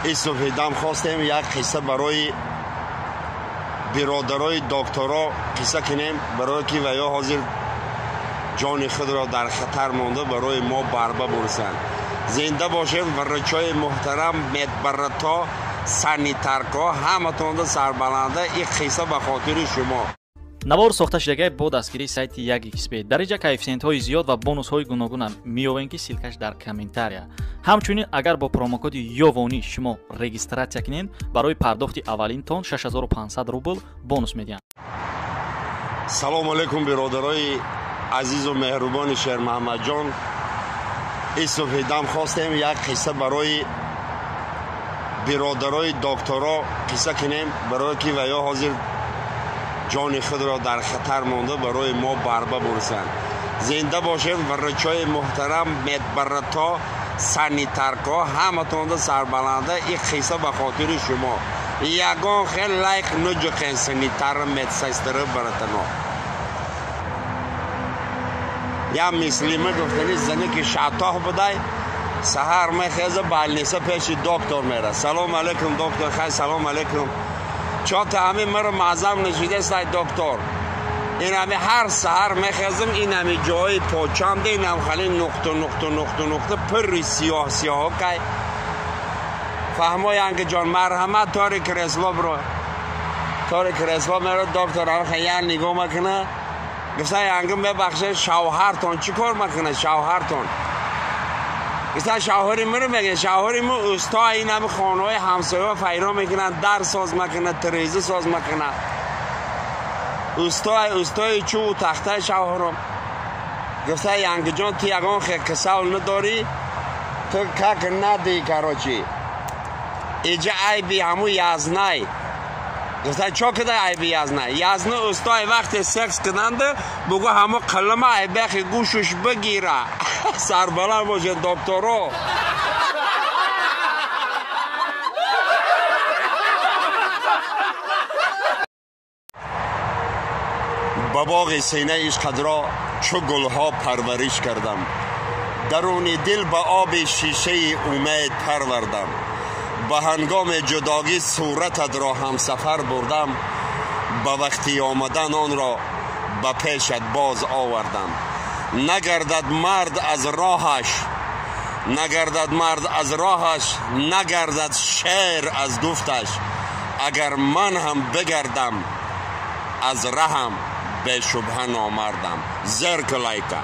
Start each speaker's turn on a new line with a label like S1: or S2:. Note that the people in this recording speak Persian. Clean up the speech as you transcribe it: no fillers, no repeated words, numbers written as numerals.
S1: این صبح دم خواستیم یک قصه برای برادرای دکترها قصه کنیم، برای که ویا حاضر جان خود را در خطر مانده برای ما بربه برسند. زنده باشیم. ورچای محترم، مدبرتا، سانیترکا، همتون سربلنده. این قصه به خاطر شما.
S2: навор сохта шудагии бо дастгирии сайти 1xp дар инҷа коэффициентҳои зиёд ва бонусҳои гуногуна меёбем ки силкаш дар комментария. ҳамчунин агар бо промокоди ёвонӣ шумо регистратсия кунед барои пардохти аввалинтон 6500 рубл бонус медиҳанд.
S1: салому алайкум биродарои азизу меҳрубони шермаҳмадҷон. ин субҳи дам хостем як қисса барои برادرای دکترها قصه کنیم، برای که ویا حاضر جان خود را در خطر مانده برای ما بربه برسند. زنده باشیم. ورچای محترم، مدبرتا، سانیترکا، همتون سربلنده. این قصه به خاطر شما. یگان خیلی لایک نجوکن سانیتر مدسایستره براتنا. یا مسلمه گفتنی زنی که شطاح بدای سهر میخیزه بالنیسه پیش دکتر میره. سلام علیکم دکتر. خیلی سلام علیکم. چات همه مرا معظم نشیده سای دکتر. این همه هر سهر میخیزم این همه جای پاچم ده این هم خیلی نقطه پر سیاه سیاه که فهمای انگه جان مرحمت تاریک رسوا برو. تاریک رسوا میره دکتر هم خیلی نگاه مکنه. گفته انگه میبخشه شوهرتون چی کار مکنه شوهرتون؟ گفته شوهری مرو میگه شوهری مو استا این همه خانه های همسایه و فیرا میکنن در ساز مکنه تریزه ساز مکنه استای چو تخته شوهرم. گفته ینگ جان تی یگان خیلی کسال نداری تو که ندی کراچی ایجا ای بی همو یزنای. گفته چا کده ای بی یزنای؟ یزنای استای وقت سکس کدنده بگو همو قلمه ای بخی گوشش بگیره. سربلند باشه دکترو. با باغ سینه عشق را چو گلها پرورش کردم. درون دل با آب شیشه امید پروردم. به هنگام جداگی صورتت را هم سفر بردم. با وقتی آمدن آن را به پیشت باز آوردم. نگردد مرد از راهش نگردد شعر از گفتش. اگر من هم بگردم از رهم به شبهه نامردم. زرک لایکا.